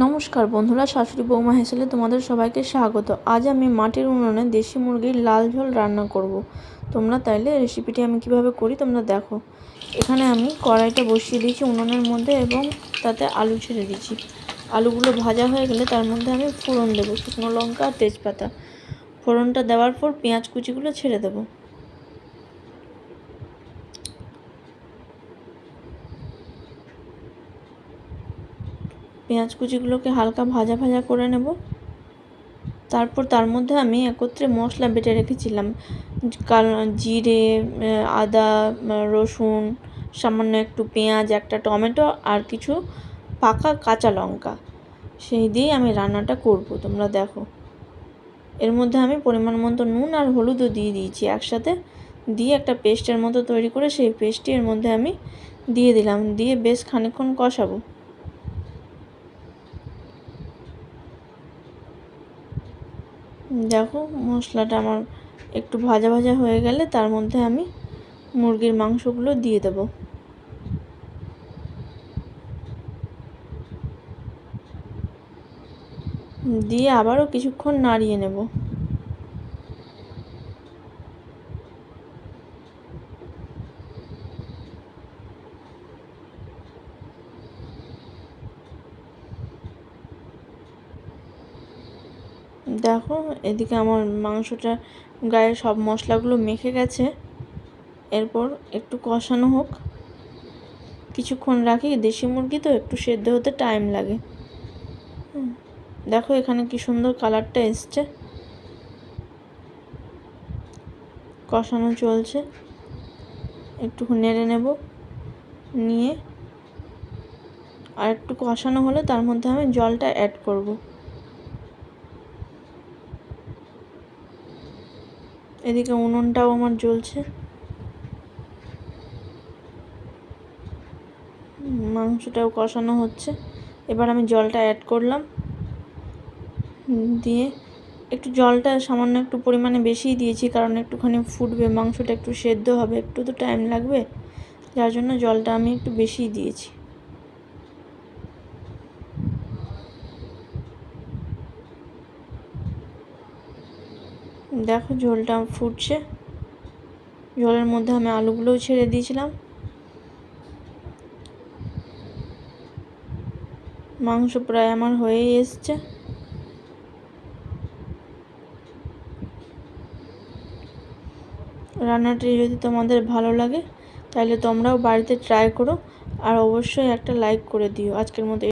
নমস্কার বন্ধুরা, শাশুড়ি বৌমা হেসেলে তোমাদের সবাইকে স্বাগত। আজ আমি মাটির উনুনে দেশি মুরগির লাল ঝোল রান্না করব। তোমরা তাইলে রেসিপিটি আমি কিভাবে করি তোমরা দেখো। এখানে আমি কড়াইটা বসিয়ে দিয়েছি উনুনের মধ্যে এবং তাতে আলু ছেড়ে দিয়েছি। আলুগুলো ভাজা হয়ে গেলে তার মধ্যে আমি ফোড়ন দেবো, শুকনো লঙ্কা আর তেজপাতা। ফোড়নটা দেওয়ার পর পেঁয়াজ কুচিগুলো ছেড়ে দেবো। পেঁয়াজ কুচিগুলোকে হালকা ভাজা ভাজা করে নেব। তারপর তার মধ্যে আমি একত্রে মশলা বেটে রেখেছিলাম, জিরে, আদা, রসুন, সামান্য একটু পেঁয়াজ, একটা টমেটো আর কিছু পাকা কাঁচা লঙ্কা, সেই দিয়ে আমি রান্নাটা করব। তোমরা দেখো, এর মধ্যে আমি পরিমাণ মতো নুন আর হলুদও দিয়ে দিয়েছি একসাথে, দিয়ে একটা পেস্টের মতো তৈরি করে সেই পেস্টটি এর মধ্যে আমি দিয়ে দিলাম, দিয়ে বেশ খানিকক্ষণ কষাবো। দেখো মশলাটা আমার একটু ভাজা ভাজা হয়ে গেলে তার মধ্যে আমি মুরগির মাংসগুলো দিয়ে দেব। দিয়ে আবারও কিছুক্ষণ নাড়িয়ে নেব। দেখো এদিকে আমার মাংসটা গায়ে সব মশলাগুলো মেখে গেছে। এরপর একটু কষানো হোক, কিছুক্ষণ রাখি। দেশি মুরগি তো একটু সেদ্ধ হতে টাইম লাগে। দেখো এখানে কি সুন্দর কালারটা এসছে। কষানো চলছে, একটু নেড়ে নেব, নিয়ে আর একটু কষানো হলে তার মধ্যে আমি জলটা অ্যাড করব। এদিকে উনুনটাও আমার জ্বলছে, মাংসটাও কষানো হচ্ছে। এবার আমি জলটা অ্যাড করলাম, দিয়ে একটু জলটা সামান্য একটু পরিমাণে বেশিই দিয়েছি, কারণ একটুখানি ফুটবে, মাংসটা একটু সেদ্ধ হবে, একটু তো টাইম লাগবে, যার জন্য জলটা আমি একটু বেশিই দিয়েছি। দেখো ঝোলটা ফুটছে, জলের মধ্যে আমি আলুগুলোও ছেড়ে দিয়েছিলাম। মাংস প্রায় আমার হয়েই এসছে। রান্নাটি যদি তোমাদের ভালো লাগে তাহলে তোমরাও বাড়িতে ট্রাই করো, আর অবশ্যই একটা লাইক করে দিও। আজকের মতো